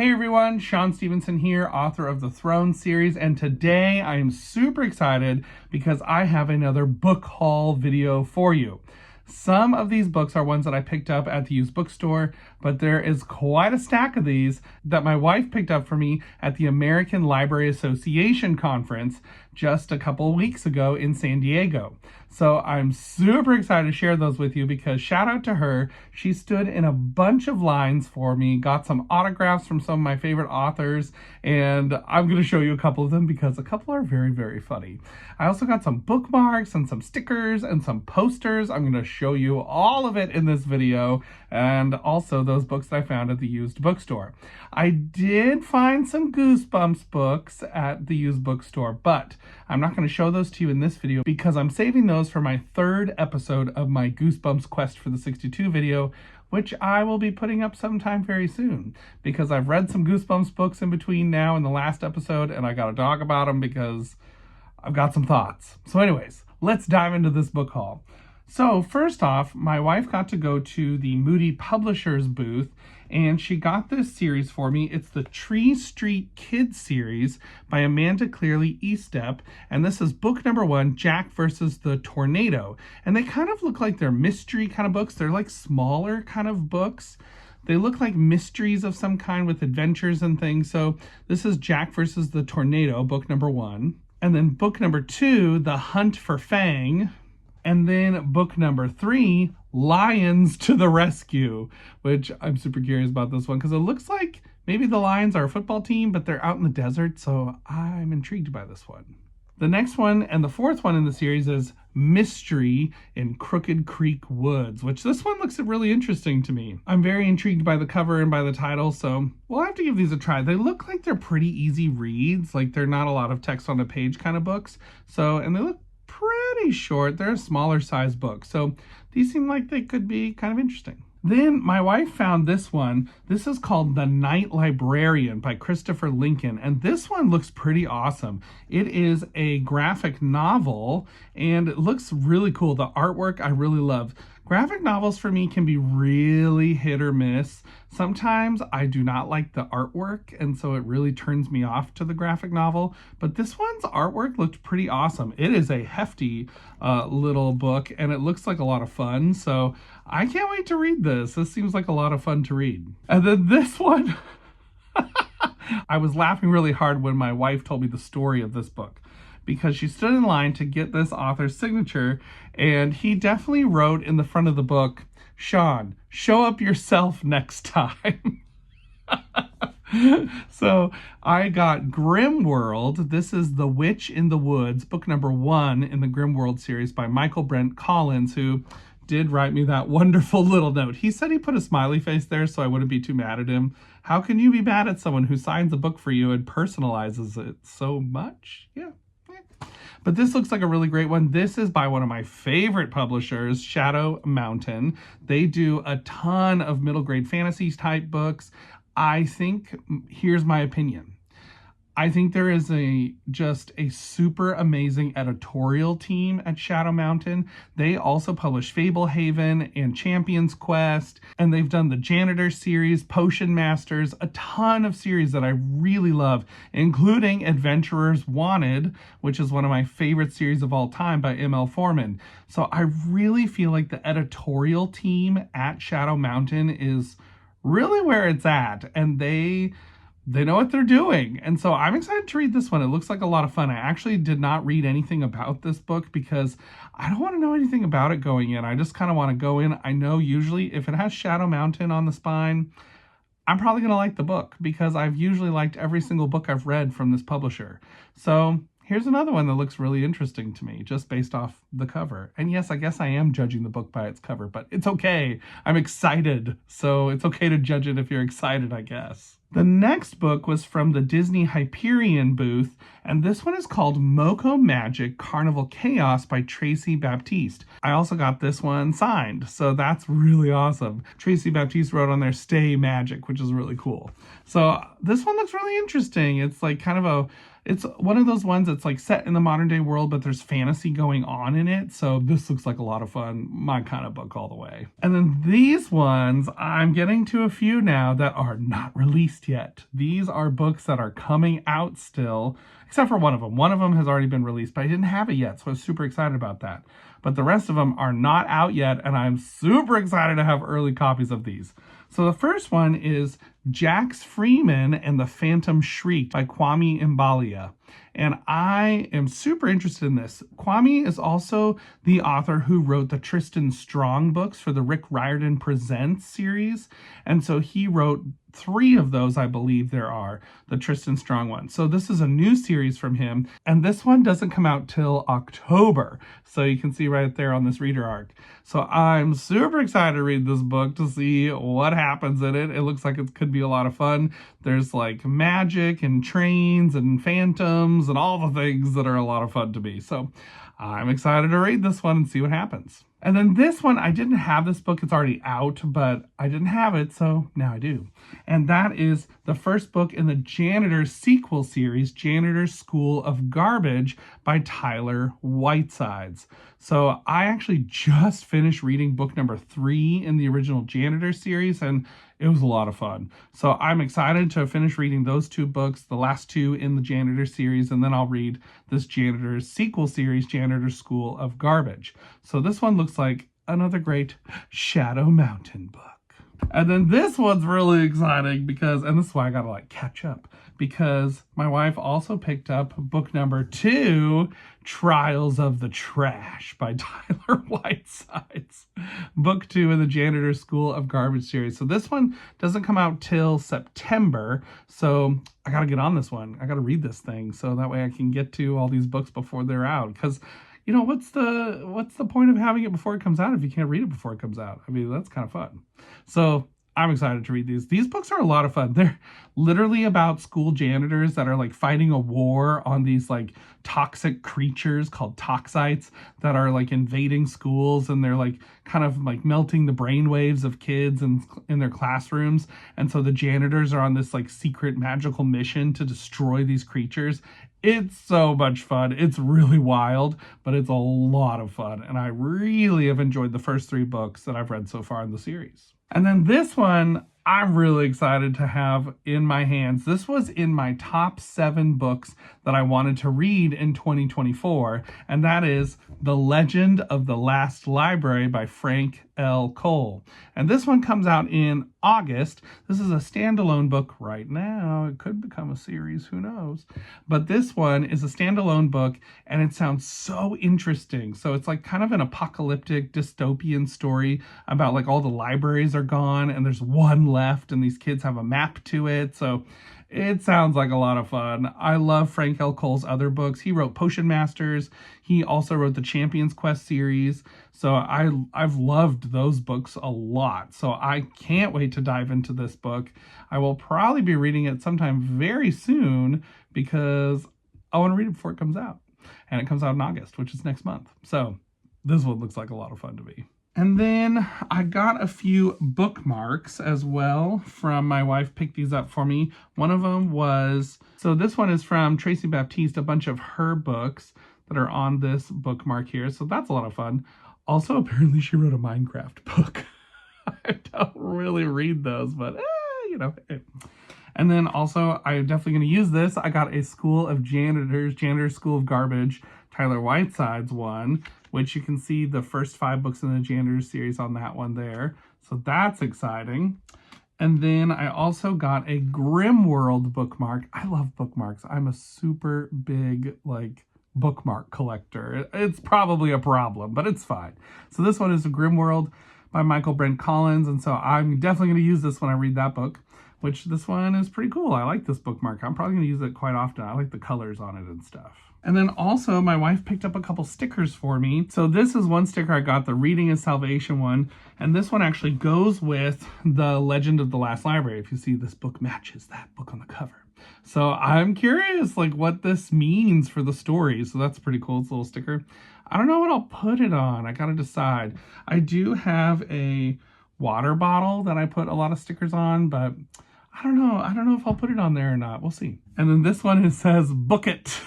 Hey everyone, Shaun Stevenson here, author of the Throne series, and today I am super excited because I have another book haul video for you. Some of these books are ones that I picked up at the used bookstore, but there is quite a stack of these that my wife picked up for me at the American Library Association conference just a couple weeks ago in San Diego. So I'm super excited to share those with you because shout out to her. She stood in a bunch of lines for me, got some autographs from some of my favorite authors, and I'm going to show you a couple of them because a couple are very, very funny. I also got some bookmarks and some stickers and some posters. I'm going to show you all of it in this video, and also those books that I found at the used bookstore. I did find some Goosebumps books at the used bookstore, but I'm not going to show those to you in this video because I'm saving those for my third episode of my Goosebumps Quest for the 62 video, which I will be putting up sometime very soon because I've read some Goosebumps books in between now and the last episode, and I got to talk about them because I've got some thoughts. So anyways, let's dive into this book haul. So first off, my wife got to go to the Moody Publishers booth, and she got this series for me. It's the Tree Street Kids series by Amanda Clearly Eastep, and this is book number 1, Jack versus the Tornado. And they kind of look like they're mystery kind of books. They're like smaller kind of books. They look like mysteries of some kind with adventures and things. So this is Jack versus the Tornado, book number 1. And then book number 2, The Hunt for Fang. And then book number 3, Lions to the Rescue, which I'm super curious about this one because it looks like maybe the Lions are a football team, but they're out in the desert, so I'm intrigued by this one. The next one and the fourth one in the series is Mystery in Crooked Creek Woods, which this one looks really interesting to me. I'm very intrigued by the cover and by the title, so we'll have to give these a try. They look like they're pretty easy reads, like they're not a lot of text on a page kind of books. So, and they look pretty short. They're a smaller size book, so these seem like they could be kind of interesting. Then my wife found this one. This is called The Night Librarian by Christopher Lincoln, and this one looks pretty awesome. It is a graphic novel, and it looks really cool. The artwork I really love. Graphic novels for me can be really hit or miss. Sometimes I do not like the artwork, and so it really turns me off to the graphic novel. But this one's artwork looked pretty awesome. It is a hefty little book, and it looks like a lot of fun. So I can't wait to read this. This seems like a lot of fun to read. And then this one, I was laughing really hard when my wife told me the story of this book, because she stood in line to get this author's signature, and he definitely wrote in the front of the book, "Shaun, show up yourself next time." So I got Grimworld. This is The Witch in the Woods, book number 1 in the Grimworld series by Michael Brent Collins, who did write me that wonderful little note. He said he put a smiley face there so I wouldn't be too mad at him. How can you be mad at someone who signs a book for you and personalizes it so much? Yeah. But this looks like a really great one. This is by one of my favorite publishers, Shadow Mountain. They do a ton of middle grade fantasy type books. I think, here's my opinion. I think there is just a super amazing editorial team at Shadow Mountain. They also publish Fablehaven and Champion's Quest, and they've done the Janitor series, Potion Masters, a ton of series that I really love, including Adventurers Wanted, which is one of my favorite series of all time by M.L. Foreman. So I really feel like the editorial team at Shadow Mountain is really where it's at, and they know what they're doing. And so I'm excited to read this one. It looks like a lot of fun. I actually did not read anything about this book because I don't want to know anything about it going in. I just kind of want to go in. I know usually if it has Shadow Mountain on the spine, I'm probably going to like the book because I've usually liked every single book I've read from this publisher. So here's another one that looks really interesting to me just based off the cover. And yes, I guess I am judging the book by its cover, but it's okay. I'm excited. So it's okay to judge it if you're excited, I guess. The next book was from the Disney Hyperion booth, and this one is called Moco Magic Carnival Chaos by Tracy Baptiste. I also got this one signed, so that's really awesome. Tracy Baptiste wrote on there, "Stay Magic," which is really cool. So this one looks really interesting. It's like kind of a It's one of those ones that's like set in the modern day world, but there's fantasy going on in it. So this looks like a lot of fun. My kind of book all the way. And then these ones, I'm getting to a few now that are not released released yet. These are books that are coming out still, except for one of them. One of them has already been released, but I didn't have it yet, so I was super excited about that. But the rest of them are not out yet, and I'm super excited to have early copies of these. So the first one is Jax Freeman and the Phantom Shriek by Kwame Imbalia. And I am super interested in this. Kwame is also the author who wrote the Tristan Strong books for the Rick Riordan Presents series. And so he wrote 3 of those, I believe there are, the Tristan Strong ones. So this is a new series from him, and this one doesn't come out till October. So you can see right there on this reader arc. So I'm super excited to read this book to see what happens in it. It looks like it could be a lot of fun. There's like magic and trains and phantoms and all the things that are a lot of fun to me. So I'm excited to read this one and see what happens. And then this one, I didn't have this book. It's already out, but I didn't have it, so now I do. And that is the first book in the Janitor sequel series, Janitor's School of Garbage by Tyler Whitesides. So I actually just finished reading book number 3 in the original Janitor series, and it was a lot of fun. So I'm excited to finish reading those 2 books, the last 2 in the Janitor series, and then I'll read this Janitor's sequel series, Janitor's School of Garbage. So this one looks like another great Shadow Mountain book. And then this one's really exciting because, and this is why I gotta like catch up, because my wife also picked up book number 2, Trials of the Trash by Tyler Whitesides. Book 2 in the Janitor School of Garbage series. So this one doesn't come out till September. So I gotta get on this one. I gotta read this thing so that way I can get to all these books before they're out. Because you know, what's the point of having it before it comes out if you can't read it before it comes out? I mean, that's kind of fun. So I'm excited to read these. These books are a lot of fun. They're literally about school janitors that are like fighting a war on these like toxic creatures called toxites that are like invading schools, and they're like kind of like melting the brainwaves of kids in their classrooms. And so the janitors are on this like secret magical mission to destroy these creatures. It's so much fun. It's really wild, but it's a lot of fun. And I really have enjoyed the first 3 books that I've read so far in the series. And then this one, I'm really excited to have in my hands. This was in my top 7 books that I wanted to read in 2024, and that is The Legend of the Last Library by Frank L. Cole. And this one comes out in August. This is a standalone book right now. It could become a series, who knows? But this one is a standalone book, and it sounds so interesting. So it's like kind of an apocalyptic dystopian story about like all the libraries are gone and there's one left, and these kids have a map to it. So it sounds like a lot of fun. I love Frank L. Cole's other books. He wrote Potion Masters. He also wrote the Champions Quest series. So I've loved those books a lot. So I can't wait to dive into this book. I will probably be reading it sometime very soon because I want to read it before it comes out. And it comes out in August, which is next month. So this one looks like a lot of fun to me. And then I got a few bookmarks as well from my wife. Picked these up for me. One of them was, so this one is from Tracy Baptiste, a bunch of her books that are on this bookmark here. So that's a lot of fun. Also, apparently she wrote a Minecraft book. I don't really read those, but you know. And then also, I'm definitely going to use this. I got a School of Janitors, Janitor's School of Garbage, Tyler Whitesides one, which you can see the first 5 books in the Janitor series on that one there. So that's exciting. And then I also got a Grimworld bookmark. I love bookmarks. I'm a super big, like, bookmark collector. It's probably a problem, but it's fine. So this one is a Grimworld by Michael Brent Collins. And so I'm definitely going to use this when I read that book, which this one is pretty cool. I like this bookmark. I'm probably going to use it quite often. I like the colors on it and stuff. And then also my wife picked up a couple stickers for me. So this is one sticker I got, the Reading is Salvation one. And this one actually goes with the Legend of the Last Library. If you see, this book matches that book on the cover. So I'm curious like what this means for the story. So that's pretty cool. It's a little sticker. I don't know what I'll put it on. I gotta decide. I do have a water bottle that I put a lot of stickers on, but I don't know. I don't know if I'll put it on there or not. We'll see. And then this one, it says, book it.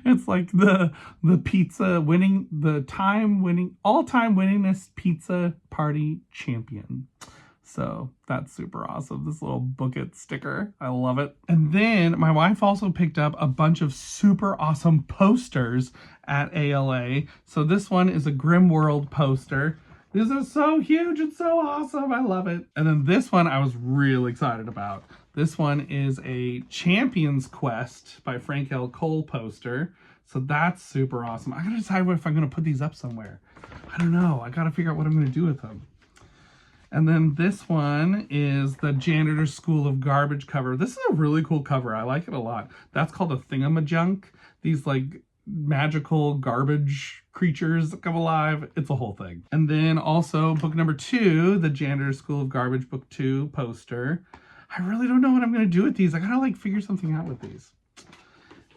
It's like the pizza winning, all-time winningest pizza party champion. So that's super awesome. This little book it sticker. I love it. And then my wife also picked up a bunch of super awesome posters at ALA. So this one is a Grim World poster. These are so huge and so awesome. I love it. And then this one I was really excited about. This one is a Champion's Quest by Frank L. Cole poster. So that's super awesome. I gotta decide if I'm gonna put these up somewhere. I don't know. I gotta figure out what I'm gonna do with them. And then this one is the Janitor's School of Garbage cover. This is a really cool cover. I like it a lot. That's called a Thingamajunk. These like magical garbage creatures that come alive. It's a whole thing. And then also book number 2, the Janitor's School of Garbage book 2 poster. I really don't know what I'm going to do with these. I gotta like figure something out with these.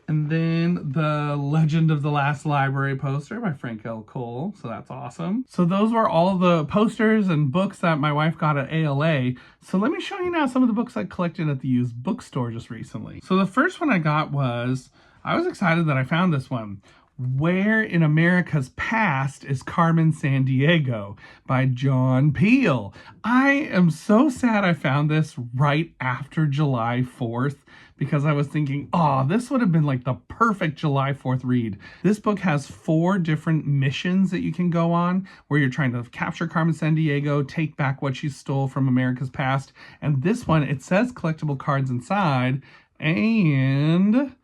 And then the Legend of the Last Library poster by Frank L. Cole. So that's awesome. So those were all the posters and books that my wife got at ALA. So let me show you now some of the books I collected at the used bookstore just recently. So the first one I got was, I was excited that I found this one. Where in America's Past is Carmen Sandiego by John Peel. I am so sad I found this right after July 4th because I was thinking, oh, this would have been like the perfect July 4th read. This book has 4 different missions that you can go on where you're trying to capture Carmen Sandiego, take back what she stole from America's past. And this one, it says collectible cards inside, and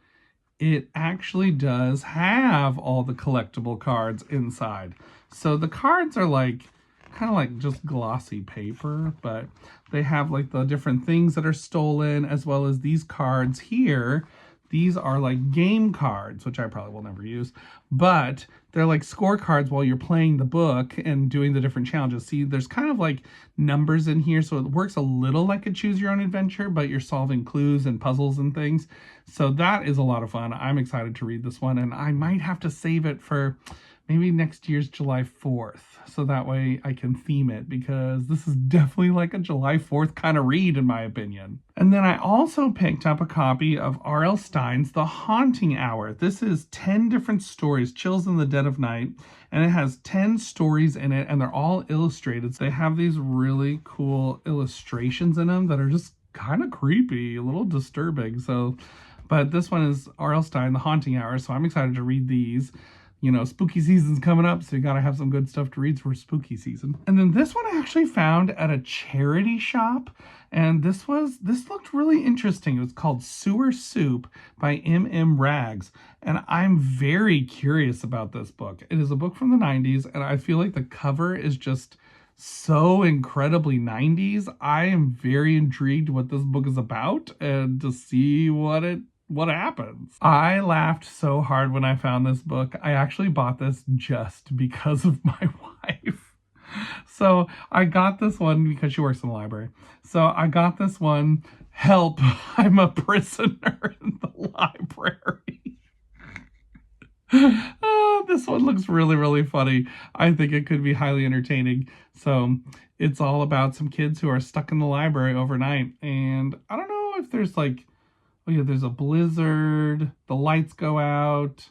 it actually does have all the collectible cards inside. So the cards are like, kind of like just glossy paper, but they have like the different things that are stolen, as well as these cards here. These are like game cards, which I probably will never use, but they're like scorecards while you're playing the book and doing the different challenges. See, there's kind of like numbers in here, so it works a little like a choose your own adventure, but you're solving clues and puzzles and things. So that is a lot of fun. I'm excited to read this one, and I might have to save it for maybe next year's July 4th. So that way I can theme it, because this is definitely like a July 4th kind of read in my opinion. And then I also picked up a copy of R.L. Stine's The Haunting Hour. This is 10 different stories, Chills in the Dead of Night, and it has 10 stories in it, and they're all illustrated. So they have these really cool illustrations in them that are just kind of creepy, a little disturbing. So, but this one is R.L. Stine, The Haunting Hour, so I'm excited to read these. You know, spooky season's coming up, so you gotta have some good stuff to read for spooky season. And then this one I actually found at a charity shop, and this looked really interesting. It was called Sewer Soup by M.M. Rags, and I'm very curious about this book. It is a book from the 90s, and I feel like the cover is just so incredibly 90s. I am very intrigued what this book is about and to see what happens. I laughed so hard when I found this book. I actually bought this just because of my wife. So I got this one because she works in the library. So I got this one, Help, I'm a Prisoner in the Library. Oh, this one looks really, really funny. I think it could be highly entertaining. So it's all about some kids who are stuck in the library overnight. And I don't know if there's like, oh yeah, there's a blizzard, the lights go out,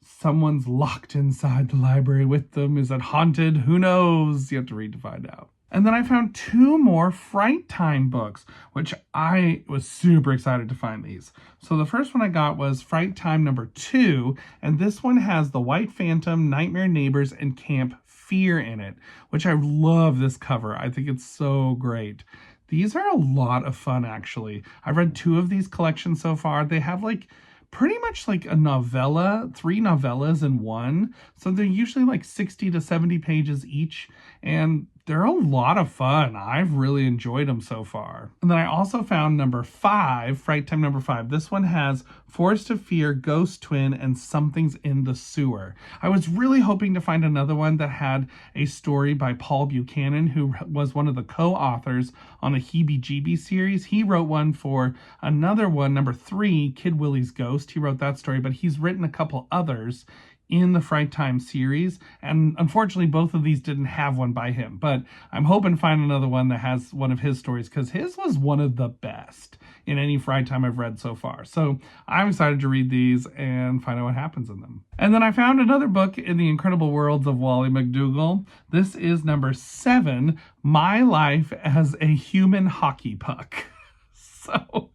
someone's locked inside the library with them. Is it haunted? Who knows? You have to read to find out. And then I found 2 more Fright Time books, which I was super excited to find these. So the first one I got was Fright Time number 2, and this one has The White Phantom, Nightmare Neighbors, and Camp Fear in it, which I love this cover. I think it's so great. These are a lot of fun, actually. I've read 2 of these collections so far. They have like pretty much like a novella, 3 novellas in one. So they're usually like 60 to 70 pages each, and they're a lot of fun. I've really enjoyed them so far. And then I also found number 5, Fright Time number 5. This one has Forest of Fear, Ghost Twin, and Something's in the Sewer. I was really hoping to find another one that had a story by Paul Buchanan, who was one of the co-authors on the Heebie-Jeebie series. He wrote one for another one, number 3, Kid Willie's Ghost. He wrote that story, but he's written a couple others in the Fright Time series, and unfortunately both of these didn't have one by him, but I'm hoping to find another one that has one of his stories, because his was one of the best in any Fright Time I've read so far. So I'm excited to read these and find out what happens in them. And then I found another book in the incredible worlds of Wally McDougall. This is number 7, My Life as a Human Hockey Puck. So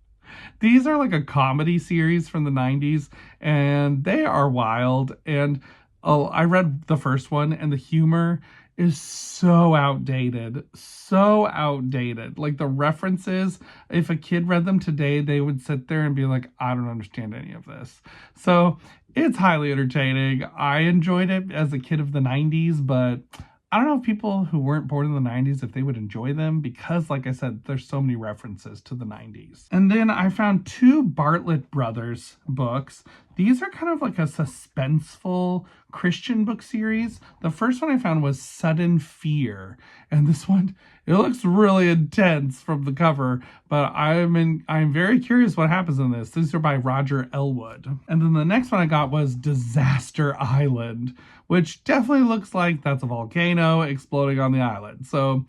these are like a comedy series from the 90s, and they are wild. And I read the first one, and the humor is so outdated. So outdated. Like the references, if a kid read them today, they would sit there and be like, I don't understand any of this. So it's highly entertaining. I enjoyed it as a kid of the 90s, but I don't know if people who weren't born in the 90s, if they would enjoy them, because like I said, there's so many references to the 90s. And then I found 2 Bartlett Brothers books. These are kind of like a suspenseful Christian book series. The first one I found was Sudden Fear. And this one, it looks really intense from the cover, but I'm very curious what happens in this. These are by Roger Elwood. And then the next one I got was Disaster Island, which definitely looks like that's a volcano exploding on the island. So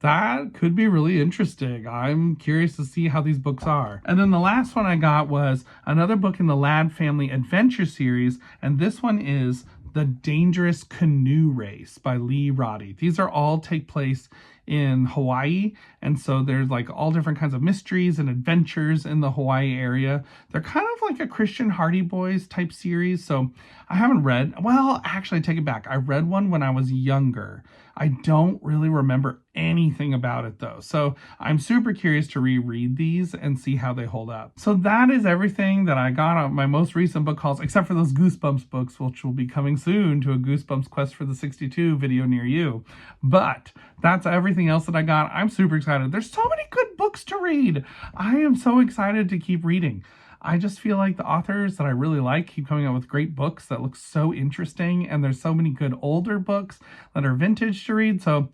that could be really interesting. I'm curious to see how these books are. And then the last one I got was another book in the Ladd Family Adventure series, and this one is The Dangerous Canoe Race by Lee Roddy. These are all take place in Hawaii, and so there's like all different kinds of mysteries and adventures in the Hawaii area. They're kind of like a Christian Hardy Boys type series, so I haven't read, well, actually I take it back. I read one when I was younger. I don't really remember anything about it though, so I'm super curious to reread these and see how they hold up. So that is everything that I got on my most recent book hauls, except for those Goosebumps books, which will be coming soon to a Goosebumps Quest for the 62 video near you. But that's everything else that I got. I'm super excited. There's so many good books to read. I am so excited to keep reading. I just feel like the authors that I really like keep coming out with great books that look so interesting, and there's so many good older books that are vintage to read. So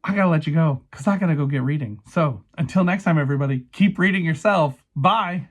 I gotta let you go because I gotta go get reading. So until next time, everybody, keep reading yourself. Bye.